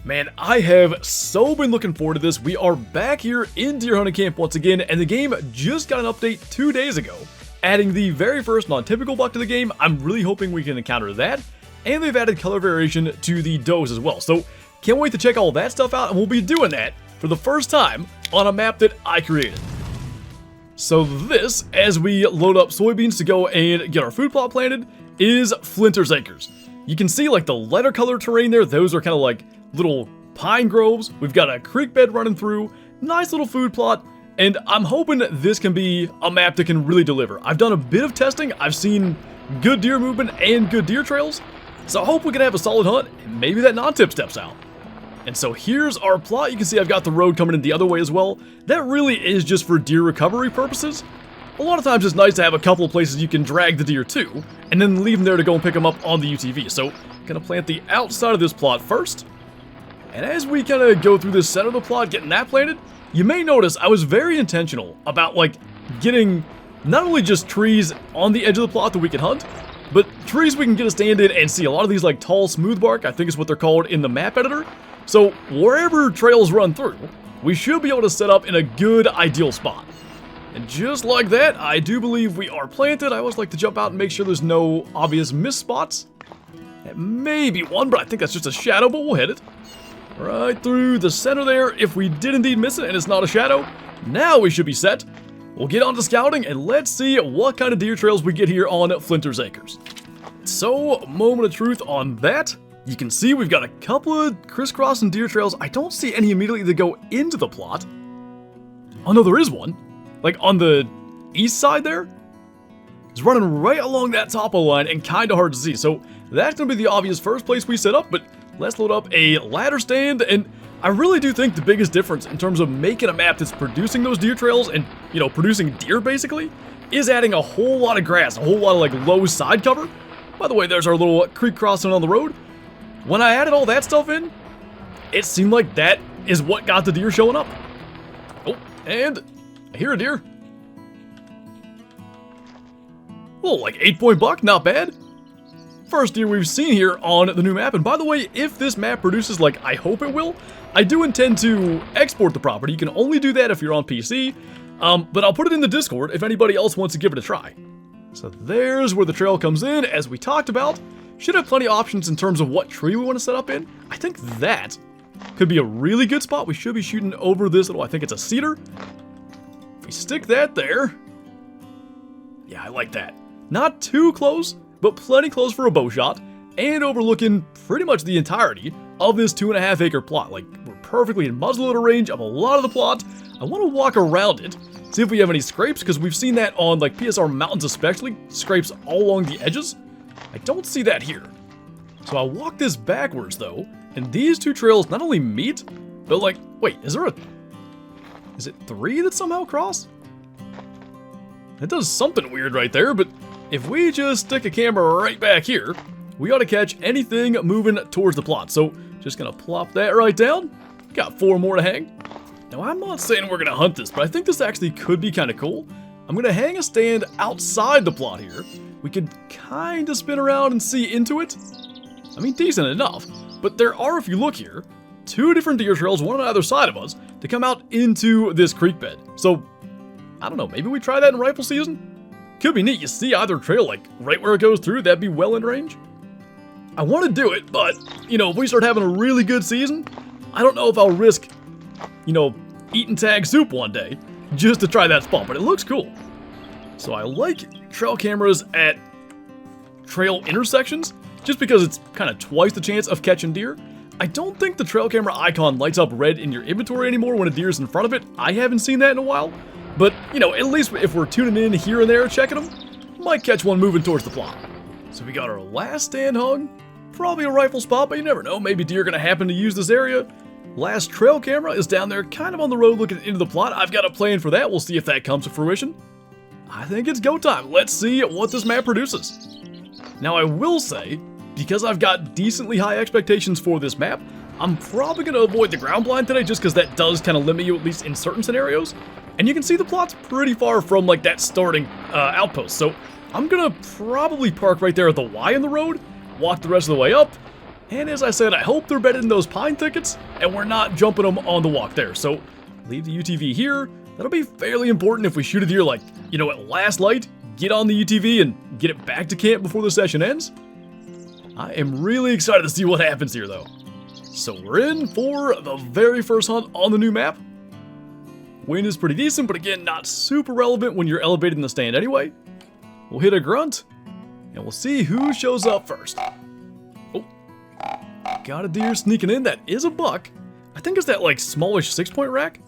Man, I have so been looking forward to this. We are back here in deer hunting camp once again, and the game just got an update 2 days ago, adding the very first non-typical buck to the game. I'm really hoping we can encounter that, and they've added color variation to the does as well. So can't wait to check all that stuff out, and we'll be doing that for the first time on a map that I created. So this, as we load up soybeans to go and get our food plot planted, is Flinter's Acres. You can see like the lighter color terrain there, those are kind of like little pine groves. We've got a creek bed running through, nice little food plot, and I'm hoping this can be a map that can really deliver. I've done a bit of testing, I've seen good deer movement and good deer trails, so I hope we can have a solid hunt, and maybe that non-tip steps out. And so here's our plot. You can see I've got the road coming in the other way as well. That really is just for deer recovery purposes. A lot of times it's nice to have a couple of places you can drag the deer to, and then leave them there to go and pick them up on the UTV. So, gonna plant the outside of this plot first. And as we kind of go through the center of the plot, getting that planted, you may notice I was very intentional about like getting not only just trees on the edge of the plot that we can hunt, but trees we can get a stand in and see. A lot of these like tall smooth bark, I think is what they're called in the map editor. So wherever trails run through, we should be able to set up in a good ideal spot. And just like that, I do believe we are planted. I always like to jump out and make sure there's no obvious miss spots. Maybe one, but I think that's just a shadow, but we'll hit it. Right through the center there. If we did indeed miss it and it's not a shadow, now we should be set. We'll get on to scouting and let's see what kind of deer trails we get here on Flinter's Acres. So, moment of truth on that. You can see we've got a couple of crisscrossing deer trails. I don't see any immediately that go into the plot. Oh no, there is one. Like on the east side there. It's running right along that topo line and kind of hard to see. So that's going to be the obvious first place we set up, but let's load up a ladder stand, and I really do think the biggest difference in terms of making a map that's producing those deer trails and, you know, producing deer basically, is adding a whole lot of grass, a whole lot of like low side cover. By the way, there's our little creek crossing on the road. When I added all that stuff in, it seemed like that is what got the deer showing up. Oh, and I hear a deer. Oh, like 8-point buck, not bad. First deer we've seen here on the new map, and by the way, if this map produces like I hope it will, I do intend to export the property. You can only do that if you're on PC, but I'll put it in the Discord if anybody else wants to give it a try. So there's where the trail comes in, as we talked about. Should have plenty of options in terms of what tree we want to set up in. I think that could be a really good spot. We should be shooting over this little, I think it's a cedar. If we stick that there, yeah, I like that. Not too close, but plenty close for a bow shot, and overlooking pretty much the entirety of this 2.5 acre plot. Like, we're perfectly in muzzleloader range of a lot of the plot. I want to walk around it, see if we have any scrapes, because we've seen that on like PSR mountains especially, scrapes all along the edges. I don't see that here. So I'll walk this backwards though, and these two trails not only meet, but like, wait, is it 3 that somehow cross? It does something weird right there, but if we just stick a camera right back here, we ought to catch anything moving towards the plot. So just gonna plop that right down. Got 4 more to hang. Now I'm not saying we're gonna hunt this, but I think this actually could be kind of cool. I'm gonna hang a stand outside the plot here. We could kind of spin around and see into it. I mean, decent enough, but there are, if you look here, 2 different deer trails, one on either side of us, to come out into this creek bed. So, I don't know, maybe we try that in rifle season? Could be neat. You see either trail, like, right where it goes through, that'd be well in range. I want to do it, but, you know, if we start having a really good season, I don't know if I'll risk, you know, eating tag soup one day, just to try that spot, but it looks cool. So I like trail cameras at trail intersections, just because it's kind of twice the chance of catching deer. I don't think the trail camera icon lights up red in your inventory anymore when a deer's in front of it. I haven't seen that in a while. But, you know, at least if we're tuning in here and there, checking them, might catch one moving towards the plot. So we got our last stand hung. Probably a rifle spot, but you never know. Maybe deer are going to happen to use this area. Last trail camera is down there, kind of on the road looking into the plot. I've got a plan for that. We'll see if that comes to fruition. I think it's go time. Let's see what this map produces. Now, I will say, because I've got decently high expectations for this map, I'm probably going to avoid the ground blind today just because that does kind of limit you, at least in certain scenarios. And you can see the plot's pretty far from like that starting outpost. So I'm going to probably park right there at the Y in the road, walk the rest of the way up, And as I said, I hope they're better than those pine thickets, and we're not jumping them on the walk there. So leave the UTV here. That'll be fairly important if we shoot a deer like, you know, at last light, get on the UTV and get it back to camp before the session ends. I am really excited to see what happens here though. So we're in for the very first hunt on the new map. Wind is pretty decent, but again, not super relevant when you're elevated in the stand anyway. We'll hit a grunt, and we'll see who shows up first. Oh, got a deer sneaking in. That is a buck. I think it's that like smallish 6-point rack.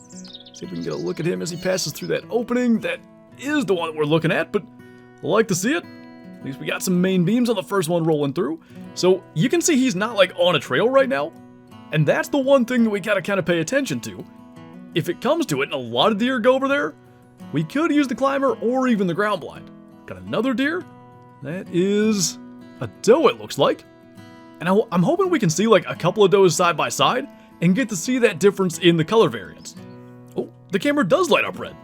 See if we can get a look at him as he passes through that opening. That is the one that we're looking at, but I like to see it. At least we got some main beams on the first one rolling through. So you can see he's not like on a trail right now. And that's the one thing that we gotta kind of pay attention to. If it comes to it and a lot of deer go over there, we could use the climber or even the ground blind. Got another deer. That is a doe, it looks like. And I'm hoping we can see like a couple of does side by side and get to see that difference in the color variance. Oh, the camera does light up red.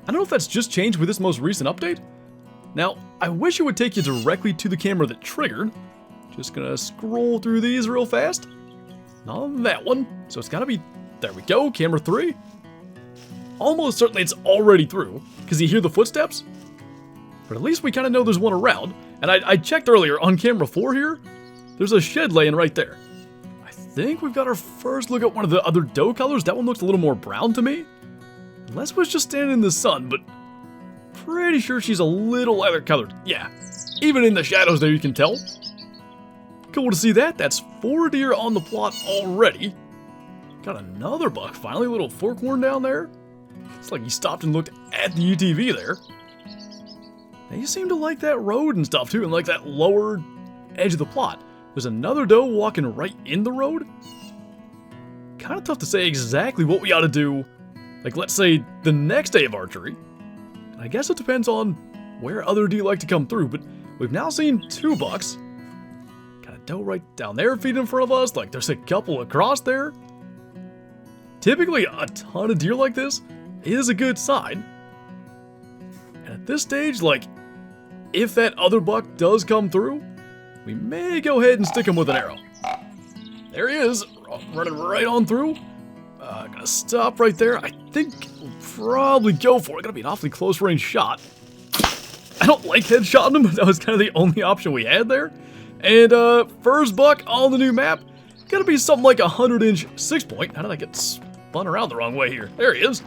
I don't know if that's just changed with this most recent update. Now, I wish it would take you directly to the camera that triggered. Just gonna scroll through these real fast. Not on that one, so it's gotta be, there we go, camera 3. Almost certainly it's already through, because you hear the footsteps. But at least we kind of know there's one around. And I checked earlier on camera 4 here, there's a shed laying right there. I think we've got our first look at one of the other doe colors. That one looks a little more brown to me. Unless we're just standing in the sun, but pretty sure she's a little lighter colored. Yeah, even in the shadows there you can tell. Cool to see that. That's 4 deer on the plot already. Got another buck, finally, a little forkhorn down there. It's like he stopped and looked at the UTV there. They seem to like that road and stuff too, and like that lower edge of the plot. There's another doe walking right in the road. Kind of tough to say exactly what we ought to do, like let's say the next day of archery. I guess it depends on where other deer like to come through, but we've now seen 2 bucks. Got a doe right down there feeding in front of us, like there's a couple across there. Typically a ton of deer like this is a good sign. And at this stage, like, if that other buck does come through, we may go ahead and stick him with an arrow. There he is, running right on through. Gonna stop right there. I think we'll probably go for it. Gonna be an awfully close range shot. I don't like headshotting him, but that was kind of the only option we had there. And first buck on the new map, gonna be something like a 100-inch 6-point. How did I get spun around the wrong way here? There he is.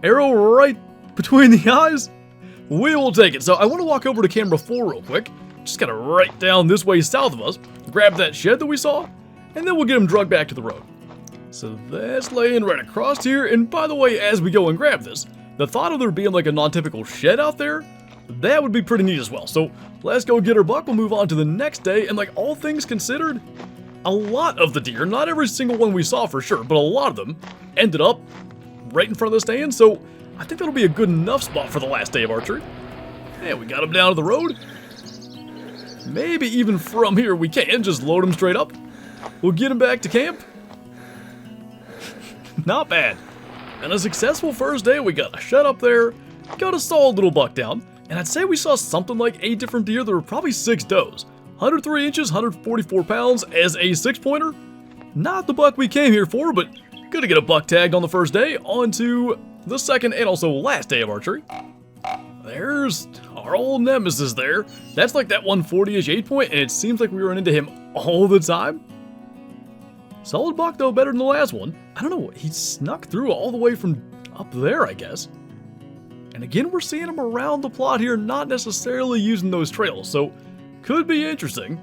Arrow right between the eyes. We will take it. So I want to walk over to camera 4 real quick. Just gotta right down this way south of us. Grab that shed that we saw. And then we'll get him drugged back to the road. So that's laying right across here. And by the way, as we go and grab this, the thought of there being like a non-typical shed out there, that would be pretty neat as well. So let's go get our buck. We'll move on to the next day. And like all things considered, a lot of the deer, not every single one we saw for sure, but a lot of them ended up right in front of the stand. So I think that'll be a good enough spot for the last day of archery. And we got him down to the road. Maybe even from here we can just load him straight up. We'll get him back to camp. Not bad. And a successful first day. We got a shed up there, got a solid little buck down, and I'd say we saw something like 8 different deer. There were probably 6 does. 103 inches, 144 pounds as a 6-pointer. Not the buck we came here for, but good to get a buck tagged on the first day. On to the second and also last day of archery. There's our old nemesis there. That's like that 140-ish 8-point, and it seems like we run into him all the time. Solid buck though, better than the last one. I don't know, he snuck through all the way from up there, I guess. And again, we're seeing him around the plot here, not necessarily using those trails, so could be interesting,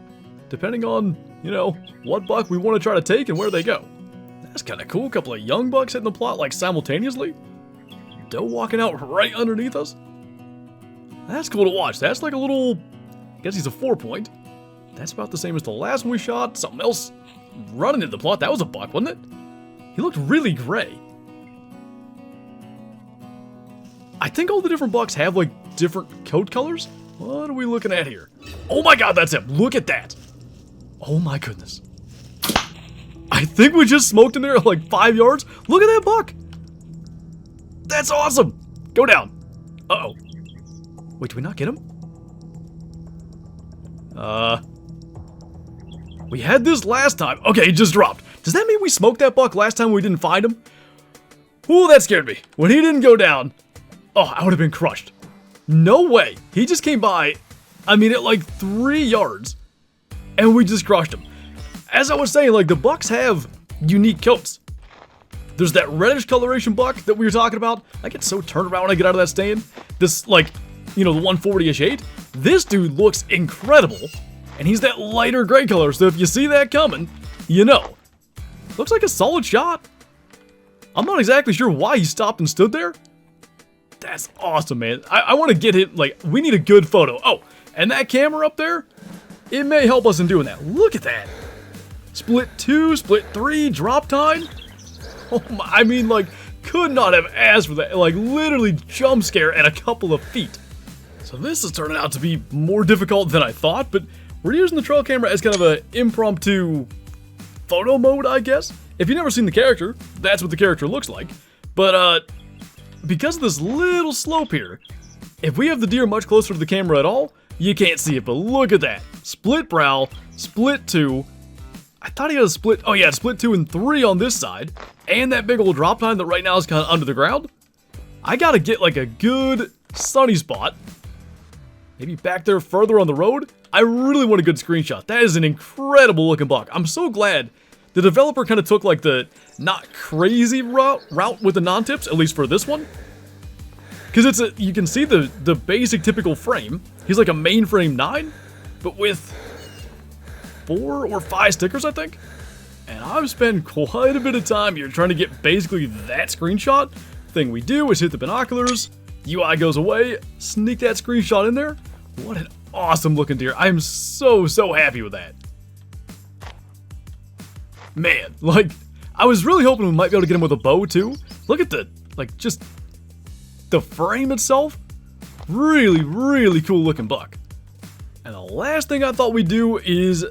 depending on, you know, what buck we want to try to take and where they go. That's kind of cool, a couple of young bucks hitting the plot like simultaneously. Doe walking out right underneath us. That's cool to watch. That's like a little, I guess he's a 4-point. That's about the same as the last one we shot. Something else running into the plot. That was a buck, wasn't it? He looked really gray. I think all the different bucks have like different coat colors. What are we looking at here? Oh my god, that's him. Look at that. Oh my goodness. I think we just smoked him there at like 5 yards. Look at that buck. That's awesome. Go down. Uh-oh. Wait, did we not get him? We had this last time. Okay, it just dropped. Does that mean we smoked that buck last time we didn't find him? Ooh, that scared me. When he didn't go down, oh, I would have been crushed. No way. He just came by, I mean, at like 3 yards, and we just crushed him. As I was saying, like, the bucks have unique coats. There's that reddish coloration buck that we were talking about. I get so turned around when I get out of that stand. This, like, you know, the 140-ish 8. This dude looks incredible, and he's that lighter gray color, so if you see that coming, you know. Looks like a solid shot. I'm not exactly sure why he stopped and stood there. That's awesome, man. I want to get it, like, we need a good photo. Oh, and that camera up there, it may help us in doing that. Look at that. Split 2, split 3, drop time. Oh my, I mean, like, could not have asked for that. Like, literally jump scare at a couple of feet. So this is turning out to be more difficult than I thought, but we're using the trail camera as kind of an impromptu photo mode, I guess. If you've never seen the character, that's what the character looks like. But, because of this little slope here, if we have the deer much closer to the camera at all, you can't see it, but look at that. Split brow, split 2. I thought he had a split, oh yeah, split 2 and 3 on this side, and that big old drop time that right now is kind of under the ground. I gotta get like a good sunny spot. Maybe back there further on the road. I really want a good screenshot. That is an incredible looking buck. I'm so glad the developer kind of took like the not crazy route with the non-tips, at least for this one. Because it's a, you can see the basic typical frame. He's like a mainframe 9, but with 4 or 5 stickers, I think. And I've spent quite a bit of time here trying to get basically that screenshot. Thing we do is hit the binoculars, UI goes away, sneak that screenshot in there. What an awesome looking deer. I am so happy with that. Man, like, I was really hoping we might be able to get him with a bow too. Look at the, like, just the frame itself. Really cool looking buck. And the last thing I thought we'd do is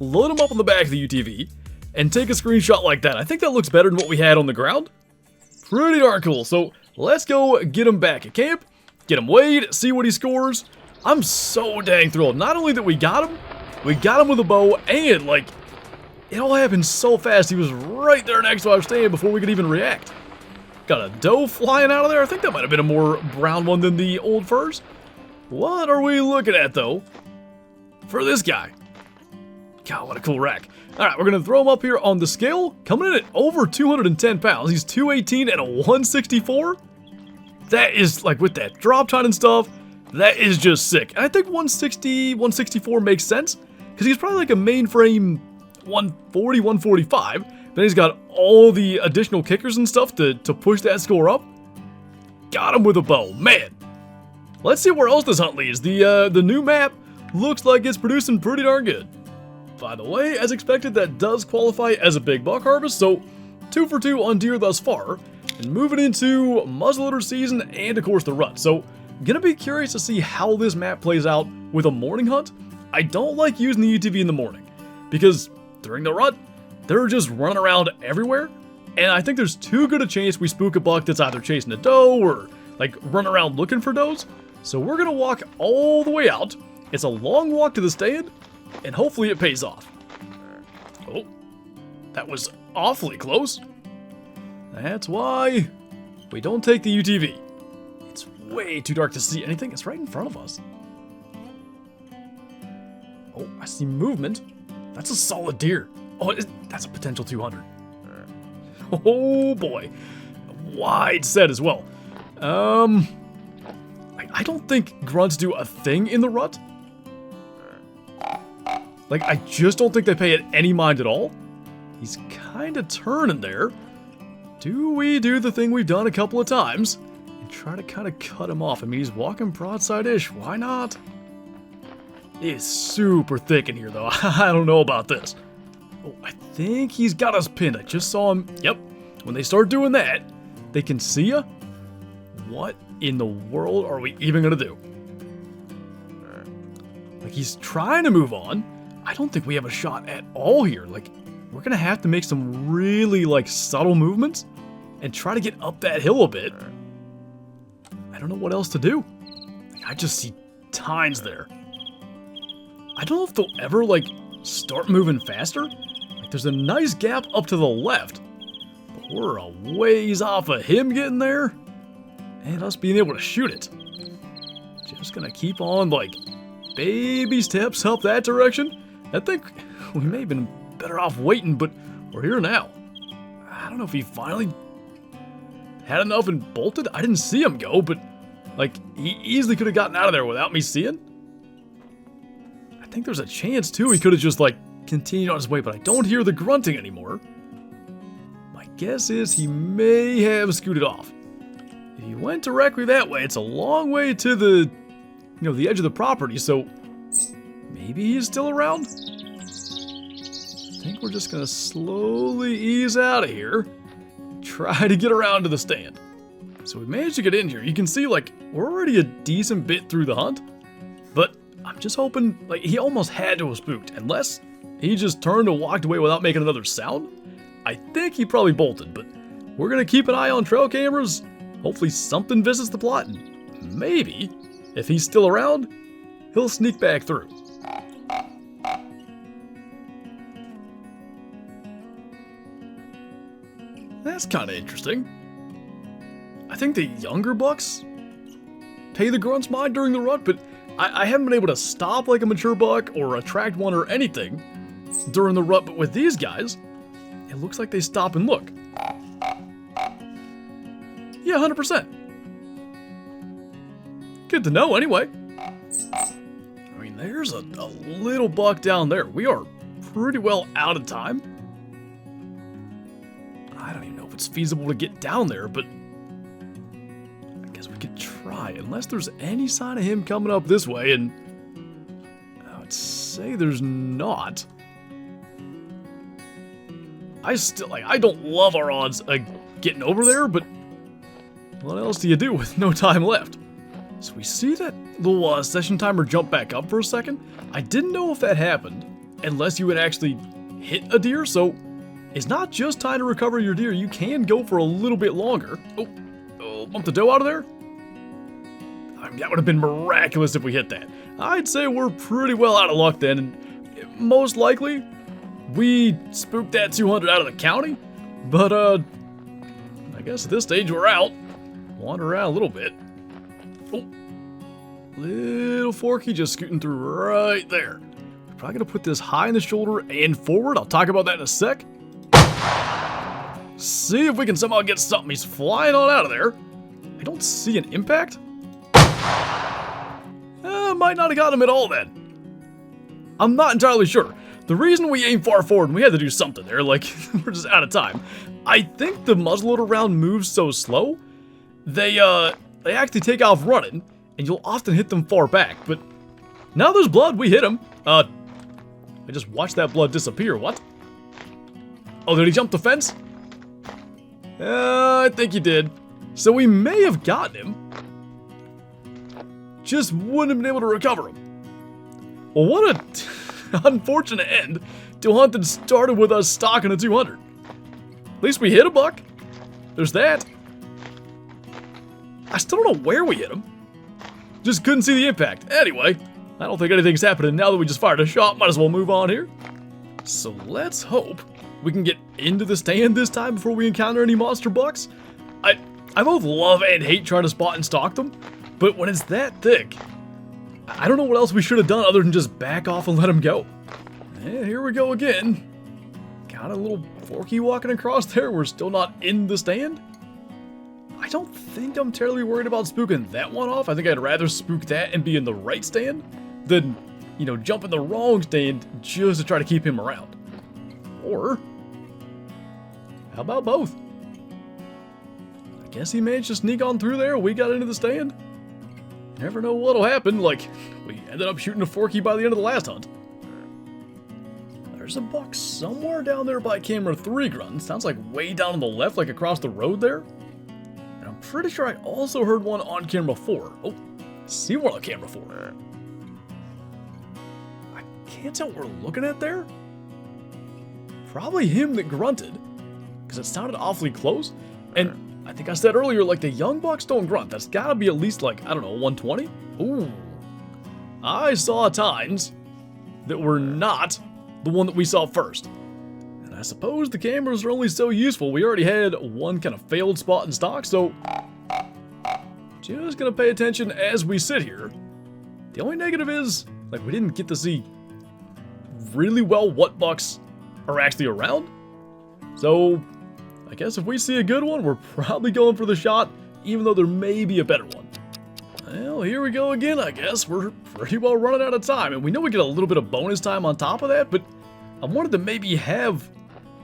load him up on the back of the UTV and take a screenshot like that. I think that looks better than what we had on the ground. Pretty darn cool. So let's go get him back at camp, get him weighed, see what he scores. I'm so dang thrilled. Not only that we got him with a bow, and like, it all happened so fast. He was right there next to our stand before we could even react. Got a doe flying out of there. I think that might have been a more brown one than the old furs. What are we looking at though for this guy? God, what a cool rack. All right, we're going to throw him up here on the scale. Coming in at over 210 pounds. He's 218 and a 164. That is, like, with that drop time and stuff, that is just sick. And I think 160, 164 makes sense, because he's probably like a mainframe 140, 145. Then he's got all the additional kickers and stuff to push that score up. Got him with a bow. Man. Let's see where else this hunt leads. The new map looks like it's producing pretty darn good. By the way, as expected, that does qualify as a big buck harvest, so 2 for 2 on deer thus far, and moving into muzzleloader season and of course the rut. So, gonna be curious to see how this map plays out with a morning hunt. I don't like using the UTV in the morning, because during the rut, they're just running around everywhere, and I think there's too good a chance we spook a buck that's either chasing a doe or like run around looking for does. So we're gonna walk all the way out. It's a long walk to the stand, and hopefully it pays off. Oh, that was awfully close. That's why we don't take the UTV. It's way too dark to see anything. It's right in front of us. Oh, I see movement. That's a solid deer. Oh, that's a potential 200. Oh boy. Wide set as well. I don't think grunts do a thing in the rut. Like, I just don't think they pay it any mind at all. He's kind of turning there. Do we do the thing we've done a couple of times and try to kind of cut him off? I mean, he's walking broadside-ish. Why not? It's super thick in here, though. I don't know about this. Oh, I think he's got us pinned. I just saw him. Yep. When they start doing that, they can see ya. What in the world are we even going to do? Like, he's trying to move on. I don't think we have a shot at all here. Like, we're going to have to make some really, like, subtle movements and try to get up that hill a bit. I don't know what else to do. Like, I just see tines there. I don't know if they'll ever, like, start moving faster. Like, there's a nice gap up to the left. But we're a ways off of him getting there. And us being able to shoot it. Just gonna keep on, like, baby steps up that direction. I think we may have been better off waiting, but we're here now. I don't know if he finally had enough and bolted. I didn't see him go, but, like, he easily could have gotten out of there without me seeing. I think there's a chance, too, he could have just, like, continued on his way, but I don't hear the grunting anymore. My guess is he may have scooted off. If he went directly that way, it's a long way to the, the edge of the property, so maybe he's still around? I think we're just gonna slowly ease out of here. Try to get around to the stand. So we managed to get in here. You can see, like, we're already a decent bit through the hunt, but I'm just hoping, like, he almost had to have spooked, unless he just turned and walked away without making another sound. I think he probably bolted, but we're gonna keep an eye on trail cameras. Hopefully something visits the plot, and maybe, if he's still around, he'll sneak back through. That's kind of interesting. I think the younger bucks pay the grunt's mind during the rut, but I haven't been able to stop like a mature buck or attract one or anything during the rut, but with these guys, it looks like they stop and look. Yeah, 100%. Good to know anyway. I mean, there's a little buck down there. We are pretty well out of time. I don't even know if it's feasible to get down there, but I guess we could try, unless there's any sign of him coming up this way, and I would say there's not. I don't love our odds of getting over there, but what else do you do with no time left? So we see that little session timer jump back up for a second. I didn't know if that happened unless you would actually hit a deer, so it's not just time to recover your deer. You can go for a little bit longer. Oh, bump the doe out of there? I mean, that would have been miraculous if we hit that. I'd say we're pretty well out of luck then, and most likely we spooked that 200 out of the county, but I guess at this stage we're out. Wander around a little bit. Oh, little Forky just scooting through right there. Probably gonna put this high in the shoulder and forward. I'll talk about that in a sec. See if we can somehow get something. He's flying on out of there. I don't see an impact. Might not have got him at all then. I'm not entirely sure. The reason we aimed far forward, and we had to do something there, like, we're just out of time. I think the muzzleloader round moves so slow, they actually take off running, and you'll often hit them far back, but now there's blood, we hit him. I just watched that blood disappear, what? Oh, did he jump the fence? I think he did. So we may have gotten him, just wouldn't have been able to recover him. Well, what a unfortunate end to a hunt that started with us stalking a 200. At least we hit a buck. There's that. I still don't know where we hit him. Just couldn't see the impact. Anyway, I don't think anything's happening now that we just fired a shot. Might as well move on here. So let's hope we can get into the stand this time before we encounter any monster bucks. I both love and hate trying to spot and stalk them, but when it's that thick, I don't know what else we should have done other than just back off and let him go. And here we go again. Got a little Forky walking across there. We're still not in the stand. I don't think I'm terribly worried about spooking that one off. I think I'd rather spook that and be in the right stand than, jump in the wrong stand just to try to keep him around. Or, how about both? I guess he managed to sneak on through there. We got into the stand. Never know what'll happen. Like, we ended up shooting a Forky by the end of the last hunt. There's a buck somewhere down there by camera 3, Grunt. Sounds like way down on the left, like across the road there. And I'm pretty sure I also heard one on camera 4. Oh, see one on camera 4. I can't tell what we're looking at there. Probably him that grunted, because it sounded awfully close. And I think I said earlier, like, the young bucks don't grunt. That's got to be at least, like, I don't know, 120? Ooh. I saw tines. that were not the one that we saw first. And I suppose the cameras are only so useful. We already had one kind of failed spot in stock, so just gonna pay attention as we sit here. The only negative is, like, we didn't get to see really well what bucks are actually around. So I guess if we see a good one, we're probably going for the shot, even though there may be a better one. Well, here we go again, I guess. We're pretty well running out of time, and we know we get a little bit of bonus time on top of that, but I wanted to maybe have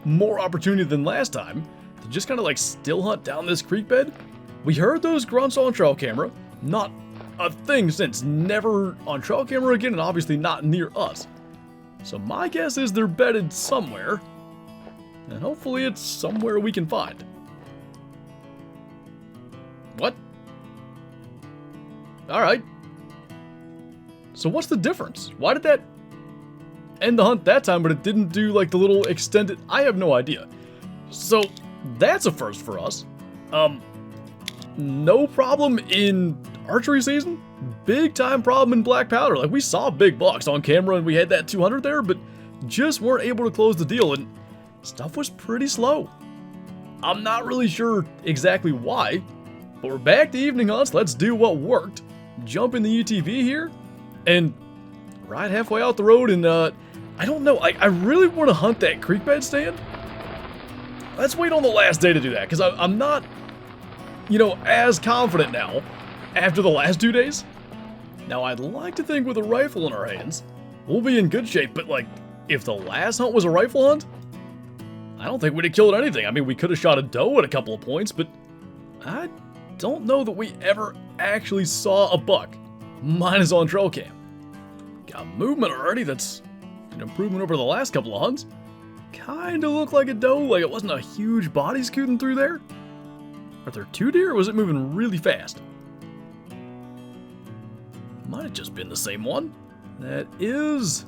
more opportunity than last time to just kind of like still hunt down this creek bed. We heard those grunts on trail camera, not a thing since, never on trail camera again, and obviously not near us. So my guess is they're bedded somewhere, and hopefully it's somewhere we can find. What? Alright. So what's the difference? Why did that end the hunt that time, but it didn't do like the little extended... I have no idea. So that's a first for us. No problem in archery season. Big time problem in black powder. Like, we saw big bucks on camera and we had that 200 there, but just weren't able to close the deal, and stuff was pretty slow. I'm not really sure exactly why, but we're back to evening hunts. Let's do what worked. Jump in the UTV here and ride halfway out the road, and I don't know. I really want to hunt that creek bed stand. Let's wait on the last day to do that, because I'm not, you know, as confident now after the last 2 days. Now, I'd like to think with a rifle in our hands, we'll be in good shape, but like, if the last hunt was a rifle hunt, I don't think we'd have killed anything. I mean, we could have shot a doe at a couple of points, but I don't know that we ever actually saw a buck. Mine is on trail cam. Got movement already. That's an improvement over the last couple of hunts. Kinda looked like a doe, like it wasn't a huge body scooting through there. Are there two deer, or was it moving really fast? Might have just been the same one. That is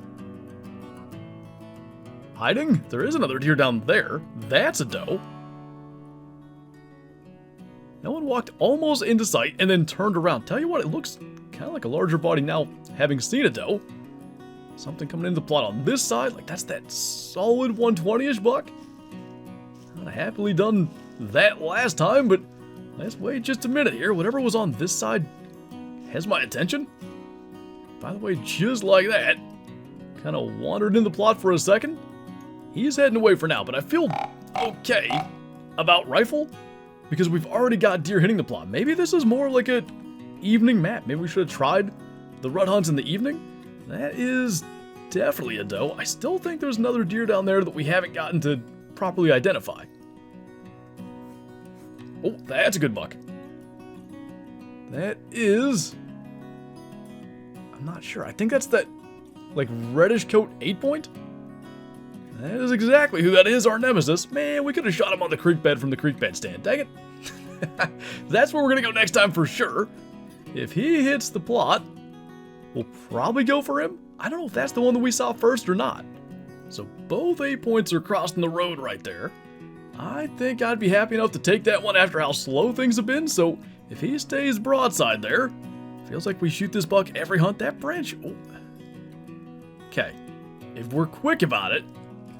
hiding. There is another deer down there. That's a doe. No one walked almost into sight and then turned around. Tell you what, it looks kind of like a larger body now, having seen a doe. Something coming into the plot on this side. Like, that's that solid 120-ish buck. I'd have happily done that last time, but let's wait just a minute here. Whatever was on this side has my attention. By the way, just like that, kind of wandered in the plot for a second. He's heading away for now, but I feel okay about rifle because we've already got deer hitting the plot. Maybe this is more like a evening map. Maybe we should have tried the rut hunts in the evening. That is definitely a doe. I still think there's another deer down there that we haven't gotten to properly identify. Oh, that's a good buck. That is... I'm not sure. I think that's that, like, reddish coat 8-point. That is exactly who that is, our nemesis. Man, we could have shot him on the creek bed from the creek bed stand. Dang it. That's where we're going to go next time for sure. If he hits the plot, we'll probably go for him. I don't know if that's the one that we saw first or not. So both 8-points are crossing the road right there. I think I'd be happy enough to take that one after how slow things have been. So if he stays broadside there, feels like we shoot this buck every hunt. That branch... Oh. Okay. If we're quick about it,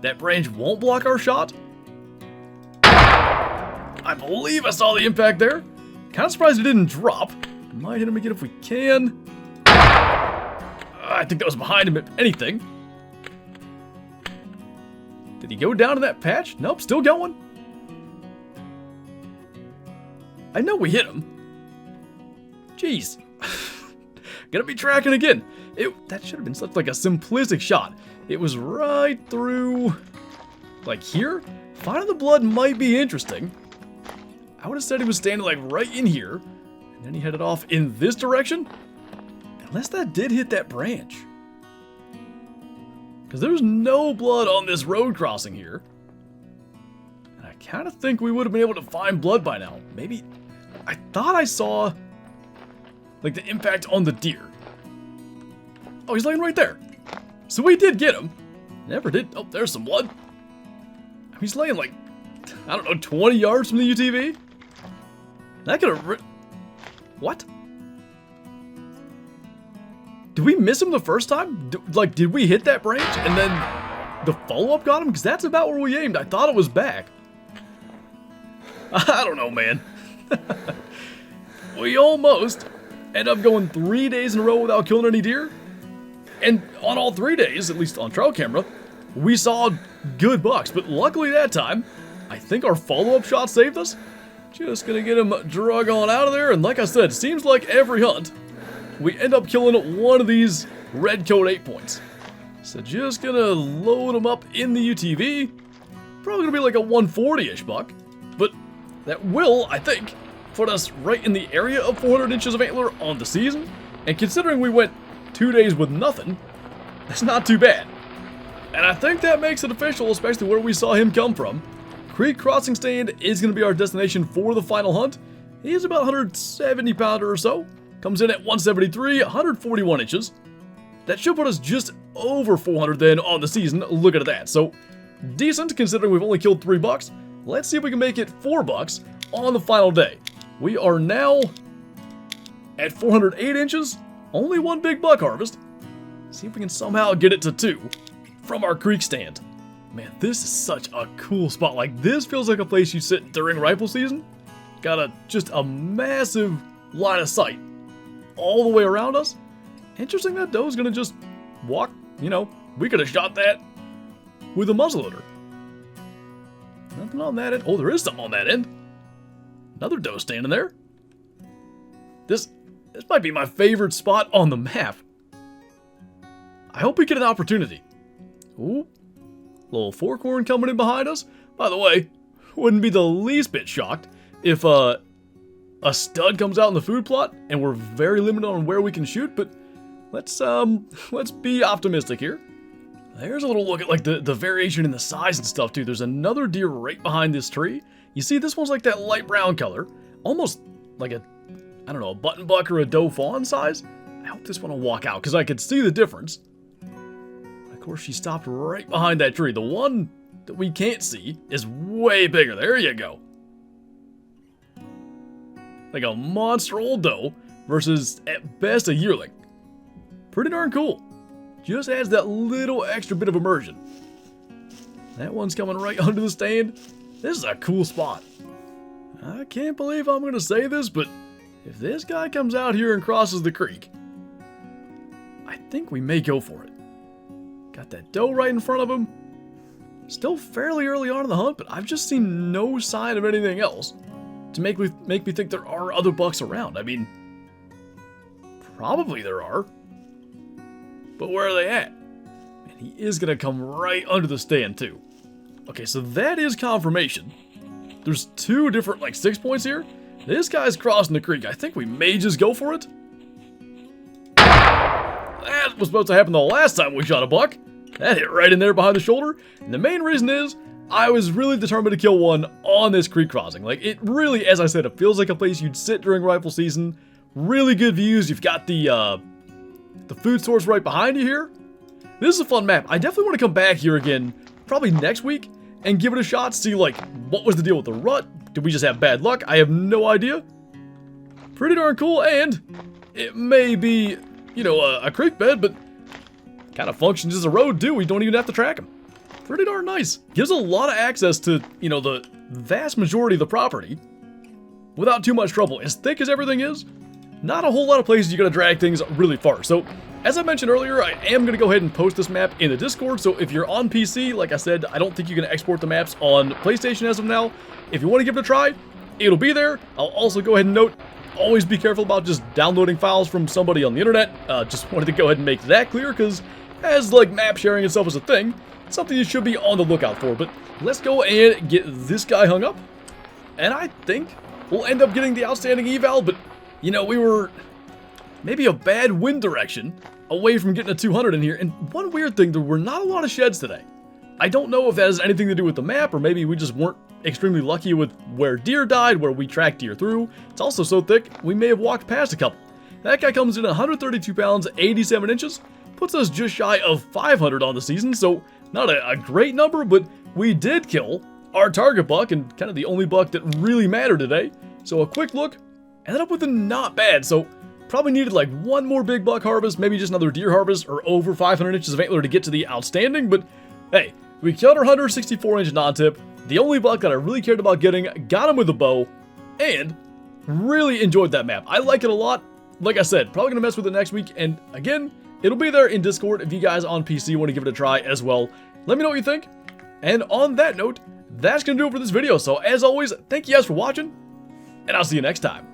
that branch won't block our shot. I believe I saw the impact there. Kind of surprised it didn't drop. Might hit him again if we can. I think that was behind him, if anything. Did he go down in that patch? Nope, still going. I know we hit him. Jeez. Gonna be tracking again. That should have been such like a simplistic shot. It was right through, like here. Finding the blood might be interesting. I would have said he was standing like right in here, and then he headed off in this direction. Unless that did hit that branch. Because there's no blood on this road crossing here. And I kind of think we would have been able to find blood by now. Maybe, I thought I saw like the impact on the deer. Oh, he's laying right there. So we did get him. Never did. Oh, there's some blood. He's laying like, I don't know, 20 yards from the UTV. That could have... What? Did we miss him the first time? Did we hit that branch and then the follow-up got him? Because that's about where we aimed. I thought it was back. I don't know, man. We almost end up going 3 days in a row without killing any deer. And on all 3 days, at least on trail camera, we saw good bucks. But luckily that time, I think our follow-up shot saved us. Just gonna get him drug on out of there. And like I said, it seems like every hunt, we end up killing one of these red coat 8 points. So just gonna load them up in the UTV. Probably gonna be like a 140-ish buck. But that will, I think, put us right in the area of 400 inches of antler on the season. And considering we went 2 days with nothing, that's not too bad. And I think that makes it official, especially where we saw him come from. Creek Crossing Stand is going to be our destination for the final hunt. He's about 170 pounder or so. Comes in at 173, 141 inches. That should put us just over 400 then on the season. Look at that. So decent considering we've only killed 3 bucks. Let's see if we can make it 4 bucks on the final day. We are now at 408 inches. Only 1 big buck harvest. See if we can somehow get it to 2 from our creek stand. Man, this is such a cool spot. Like, this feels like a place you sit during rifle season. Got just a massive line of sight all the way around us. Interesting that doe's gonna just walk, you know, we could have shot that with a muzzleloader. Nothing on that end. Oh, there is something on that end. Another doe standing there. This might be my favorite spot on the map. I hope we get an opportunity. Ooh. Little forkhorn coming in behind us. By the way, wouldn't be the least bit shocked if a stud comes out in the food plot and we're very limited on where we can shoot, but let's be optimistic here. There's a little look at like the variation in the size and stuff too. There's another deer right behind this tree. You see this one's like that light brown color, almost like a, I don't know, a button buck or a doe fawn size. I hope this one will walk out because I could see the difference. Of course, she stopped right behind that tree. The one that we can't see is way bigger. There you go. Like a monster old doe versus, at best, a yearling. Pretty darn cool. Just adds that little extra bit of immersion. That one's coming right under the stand. This is a cool spot. I can't believe I'm going to say this, but if this guy comes out here and crosses the creek, I think we may go for it. Got that doe right in front of him. Still fairly early on in the hunt, but I've just seen no sign of anything else to make me think there are other bucks around. I mean, probably there are. But where are they at? And he is going to come right under the stand too. Okay, so that is confirmation. There's 2 different, like, 6 points here. This guy's crossing the creek. I think we may just go for it. That was supposed to happen the last time we shot a buck. That hit right in there behind the shoulder. And the main reason is I was really determined to kill one on this creek crossing. Like, it really, as I said, it feels like a place you'd sit during rifle season. Really good views. You've got the food source right behind you here. This is a fun map. I definitely want to come back here again, probably next week, and give it a shot. See, like, what was the deal with the rut? Did we just have bad luck? I have no idea. Pretty darn cool, and it may be, you know, a creek bed, but kind of functions as a road too. We don't even have to track them. Pretty darn nice. Gives a lot of access to, you know, the vast majority of the property without too much trouble. As thick as everything is, not a whole lot of places you're going to drag things really far. So, as I mentioned earlier, I am going to go ahead and post this map in the Discord. So if you're on PC, like I said, I don't think you can export the maps on PlayStation as of now. If you want to give it a try, it'll be there. I'll also go ahead and note, always be careful about just downloading files from somebody on the internet. Just wanted to go ahead and make that clear, because as like map sharing itself is a thing, it's something you should be on the lookout for. But let's go and get this guy hung up. And I think we'll end up getting the outstanding eval, but you know, we were maybe a bad wind direction away from getting a 200 in here. And one weird thing, there were not a lot of sheds today. I don't know if that has anything to do with the map, or maybe we just weren't extremely lucky with where deer died, where we tracked deer through. It's also so thick, we may have walked past a couple. That guy comes in at 132 pounds, 87 inches, puts us just shy of 500 on the season, so not a great number, but we did kill our target buck, and kind of the only buck that really mattered today. So a quick look, ended up with a not bad, so Probably needed like one more big buck harvest, maybe just another deer harvest, or over 500 inches of antler to get to the outstanding, but hey, we killed our 164-inch non-tip, the only buck that I really cared about getting, got him with a bow, and really enjoyed that map. I like it a lot. Like I said, probably gonna mess with it next week, and again, it'll be there in Discord if you guys on PC want to give it a try as well. Let me know what you think. And on that note, that's gonna do it for this video. So as always, thank you guys for watching, and I'll see you next time.